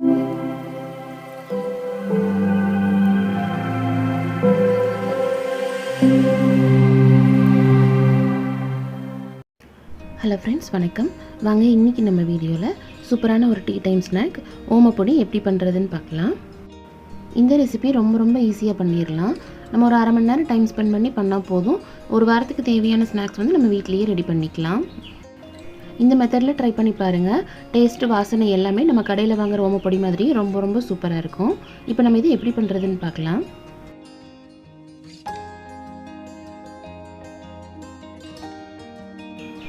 Hello friends, வணக்கம். வாங்க இன்றைக்கி நம்ம வீடியோவில் சூப்பரான ஒரு டீ டைம் ஸ்நாக் ஓமப்பொடி எப்படி பண்ணுறதுன்னு பார்க்கலாம். இந்த ரெசிபி ரொம்ப ஈஸியாக பண்ணிடலாம். நம்ம ஒரு அரை மணி நேரம் டைம் ஸ்பெண்ட் பண்ணி பண்ணால் போதும். ஒரு வாரத்துக்கு தேவையான ஸ்நாக்ஸ் வந்து நம்ம வீட்டிலேயே ரெடி பண்ணிக்கலாம். இந்த மெத்தடில் ட்ரை பண்ணி பாருங்கள். டேஸ்ட்டு, வாசனை எல்லாமே நம்ம கடையில் வாங்குகிற ஓமப்பொடி மாதிரி ரொம்ப சூப்பராக இருக்கும். இப்போ நம்ம இது எப்படி பண்ணுறதுன்னு பார்க்கலாம்.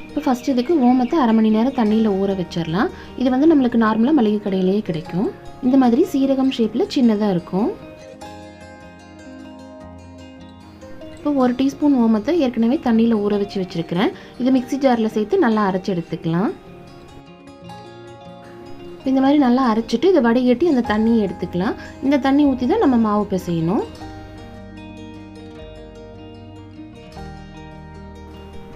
இப்போ ஃபஸ்ட் இதுக்கு ஓமத்தை அரை மணி நேரம் தண்ணியில் ஊற வச்சிடலாம். இது வந்து நம்மளுக்கு நார்மலாக மளிகை கடையிலேயே கிடைக்கும். இந்த மாதிரி சீரகம் ஷேப்பில் சின்னதாக இருக்கும். இப்போ 1 டீஸ்பூன் ஓமத்தை ஏற்கனவே தண்ணியில் ஊற வச்சுருக்கிறேன். இது மிக்ஸி ஜாரில் சேர்த்து நல்லா அரைச்சி எடுத்துக்கலாம். இந்த மாதிரி நல்லா அரைச்சிட்டு இதை வடிகட்டி அந்த தண்ணியை எடுத்துக்கலாம். இந்த தண்ணி ஊற்றி தான் நம்ம மாவு பிசையணும்.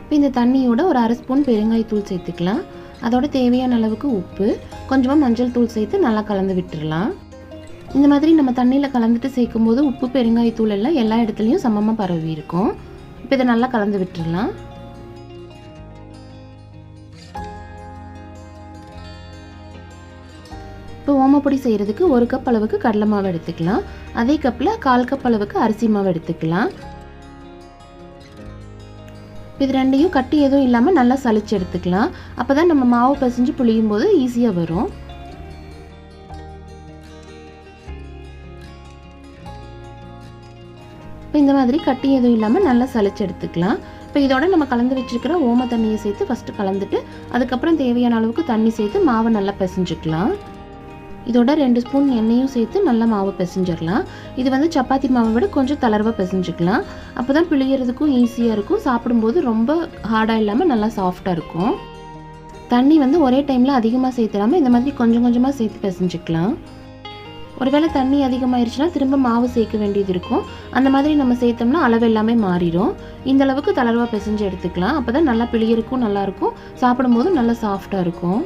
இப்போ இந்த தண்ணியோட ஒரு அரை ஸ்பூன் பெருங்காயத்தூள் சேர்த்துக்கலாம். அதோட தேவையான அளவுக்கு உப்பு, கொஞ்சமாக மஞ்சள் தூள் சேர்த்து நல்லா கலந்து விட்டுடலாம். இந்த மாதிரி நம்ம தண்ணியில் கலந்துட்டு சேர்க்கும் போது உப்பு, பெருங்காயத்தூள் எல்லாம் எல்லா இடத்துலையும் சமமாக பரவி இருக்கும். இப்போ இதை நல்லா கலந்து விட்டுடலாம். இப்போ ஓமப்பொடி செய்கிறதுக்கு 1 கப் அளவுக்கு கடலை மாவு எடுத்துக்கலாம். அதே கப்பில் 1/4 கப் அளவுக்கு அரிசி மாவு எடுத்துக்கலாம். இது ரெண்டையும் கட்டி எதுவும் இல்லாமல் நல்லா சலிச்சு எடுத்துக்கலாம். அப்போ தான் நம்ம மாவு பிசைஞ்சு புளியும் போது ஈஸியாக வரும். இப்போ இந்த மாதிரி கட்டி எதுவும் இல்லாமல் நல்லா சலிச்சு எடுத்துக்கலாம். இப்போ இதோட நம்ம கலந்து வச்சுருக்கிற ஓம தண்ணியை சேர்த்து ஃபஸ்ட்டு கலந்துட்டு அதுக்கப்புறம் தேவையான அளவுக்கு தண்ணி சேர்த்து மாவை நல்லா பிசைஞ்சுக்கலாம். இதோட 2 ஸ்பூன் எண்ணெயும் சேர்த்து நல்லா மாவை பிசைஞ்சிடலாம். இது வந்து சப்பாத்தி மாவை விட கொஞ்சம் தளர்வாக பிசைஞ்சுக்கலாம். அப்போ தான் பிழியறதுக்கும் ஈஸியாக இருக்கும். சாப்பிடும்போது ரொம்ப ஹார்டாக இல்லாமல் நல்லா சாஃப்டாக இருக்கும். தண்ணி வந்து ஒரே டைமில் அதிகமாக சேர்த்துடாமல் இந்த மாதிரி கொஞ்சமாக சேர்த்து பிசைஞ்சுக்கலாம். ஒருவேளை தண்ணி அதிகமாகிடுச்சுன்னா திரும்ப மாவு சேர்க்க வேண்டியது இருக்கும். அந்த மாதிரி நம்ம சேர்த்தோம்னா அளவு எல்லாமே மாறிடும். இந்த அளவுக்கு தளர்வாக பிசைஞ்சு எடுத்துக்கலாம். அப்போ தான் நல்லா பிழியறதுக்கும் நல்லாயிருக்கும், சாப்பிடும்போது நல்லா சாஃப்டாக இருக்கும்.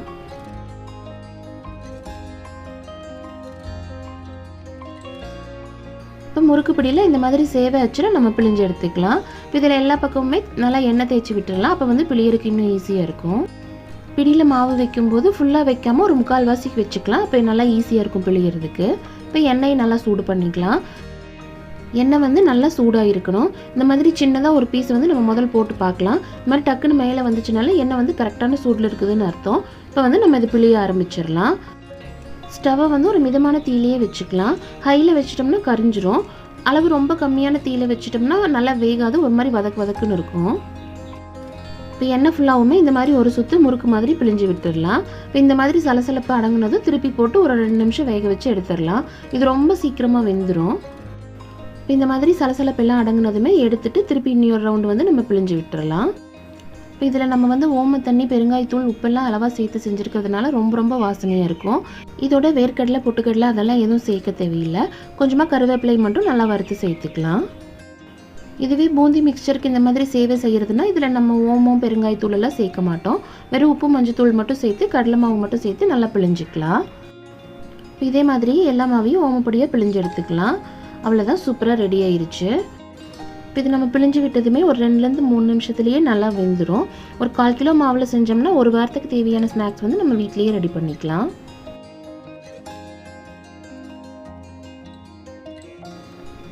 இப்போ முறுக்கு பிடியில் இந்த மாதிரி சேவை வச்சுட்டு நம்ம பிழிஞ்சு எடுத்துக்கலாம். இதில் எல்லா பக்கமுமே நல்லா எண்ணெய் தேய்ச்சி விட்டுடலாம். அப்போ வந்து பிழியறதுக்கு இன்னும் ஈஸியாக இருக்கும். பிடியில் மாவு வைக்கும்போது ஃபுல்லாக வைக்காமல் ஒரு 3/4 வாசிக்கு வச்சுக்கலாம். அப்போ நல்லா ஈஸியாக இருக்கும் பிழியறதுக்கு. இப்போ எண்ணெயை நல்லா சூடு பண்ணிக்கலாம். எண்ணெய் வந்து நல்லா சூடாக இருக்கணும். இந்த மாதிரி சின்னதாக ஒரு பீஸ் வந்து நம்ம முதல் போட்டு பார்க்கலாம். இந்த மாதிரி டக்குன்னு மேலே வந்துச்சுனால எண்ணெய் வந்து கரெக்டான சூடில் இருக்குதுன்னு அர்த்தம். இப்போ வந்து நம்ம இது பிழிய ஆரம்பிச்சிடலாம். ஸ்டவ்வை வந்து ஒரு மிதமான தீயிலேயே வச்சுக்கலாம். ஹையில் வச்சிட்டோம்னா கரிஞ்சிரும். அளவு ரொம்ப கம்மியான தீயில் வச்சிட்டோம்னா நல்லா வேகாது, ஒரு மாதிரி வதக்குன்னு இருக்கும். இப்போ எண்ணெய் ஃபுல்லாகவுமே இந்த மாதிரி ஒரு சுற்று முறுக்கு மாதிரி பிழிஞ்சு விட்டுடலாம். இப்போ இந்த மாதிரி சலசலப்பு அடங்குனதும் திருப்பி போட்டு ஒரு 2 நிமிஷம் வேக வச்சு எடுத்துடலாம். இது ரொம்ப சீக்கிரமாக வெந்துடும். இப்போ இந்த மாதிரி சலசலப்பெல்லாம் அடங்குனதுமே எடுத்துட்டு திருப்பி இன்னொரு ரவுண்டு வந்து நம்ம பிழிஞ்சு விட்டுறலாம். இப்போ இதில் நம்ம வந்து ஓம தண்ணி, பெருங்காயத்தூள், உப்பெல்லாம் அளவாக சேர்த்து செஞ்சுருக்கிறதுனால ரொம்ப வாசனையாக இருக்கும். இதோட வேர்க்கடலை, பொட்டுக்கடலை அதெல்லாம் எதுவும் சேர்க்க தேவையில்லை. கொஞ்சமாக கருவேப்பிலை மட்டும் நல்லா வறுத்து சேர்த்துக்கலாம். இதுவே பூந்தி மிக்சருக்கு இந்த மாதிரி சேவை செய்கிறதுனா இதில் நம்ம ஓமம், பெருங்காயத்தூள் எல்லாம் சேர்க்க மாட்டோம். வெறும் உப்பு, மஞ்சத்தூள் மட்டும் சேர்த்து கடலை மாவு மட்டும் சேர்த்து நல்லா பிழிஞ்சிக்கலாம். இதே மாதிரி எல்லா மாவையும் ஓமப்பொடியாக பிழிஞ்சு எடுத்துக்கலாம். அவ்வளோதான், சூப்பராக ரெடி ஆயிடுச்சு. இப்போ இது நம்ம பிழிஞ்சு விட்டதுமே ஒரு 2லேருந்து 3 நிமிஷத்துலேயே நல்லா வெந்துடும். ஒரு 1/4 கிலோ மாவில் செஞ்சோம்னா ஒரு வாரத்துக்கு தேவையான ஸ்நாக்ஸ் வந்து நம்ம வீட்டிலேயே ரெடி பண்ணிக்கலாம்.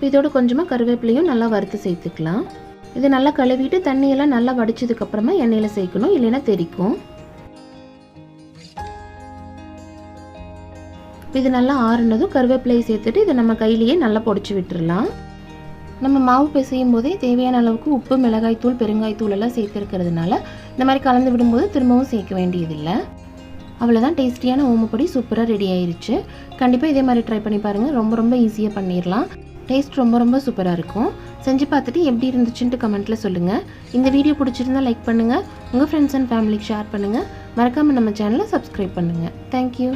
இதோட கொஞ்சமாக கருவேப்பிலையும் நல்லா வறுத்து சேர்த்துக்கலாம். இது நல்லா கழுவிட்டு தண்ணியெல்லாம் நல்லா வடிச்சதுக்கப்புறமா எண்ணெயில் சேர்க்கணும், இல்லைன்னா தெறிக்கும். இது நல்லா ஆறுனதும் கருவேப்பிலையை சேர்த்துட்டு இதை நம்ம கையிலேயே நல்லா பொடிச்சு விட்டுடலாம். நம்ம மாவு பிசையும் போதே தேவையான அளவுக்கு உப்பு, மிளகாய்த்தூள், பெருங்காயத்தூள் எல்லாம் சேர்த்துருக்கிறதுனால இந்த மாதிரி கலந்து விடும்போது திரும்பவும் சேர்க்க வேண்டியதில்லை. அவ்வளோதான், டேஸ்டியான ஓமப்பொடி சூப்பராக ரெடி ஆயிடுச்சு. கண்டிப்பாக இதே மாதிரி ட்ரை பண்ணி பாருங்கள். ரொம்ப ஈஸியாக பண்ணிடலாம். டேஸ்ட் ரொம்ப சூப்பராக இருக்கும். செஞ்சு பார்த்துட்டு எப்படி இருந்துச்சுன்ட்டு கமெண்ட்டில் சொல்லுங்கள். இந்த வீடியோ பிடிச்சிருந்தால் லைக் பண்ணுங்கள், உங்கள் ஃப்ரெண்ட்ஸ் அண்ட் ஃபேமிலிக்கு ஷேர் பண்ணுங்கள். மறக்காமல் நம்ம சேனலை சப்ஸ்கிரைப் பண்ணுங்கள். தேங்க்யூ.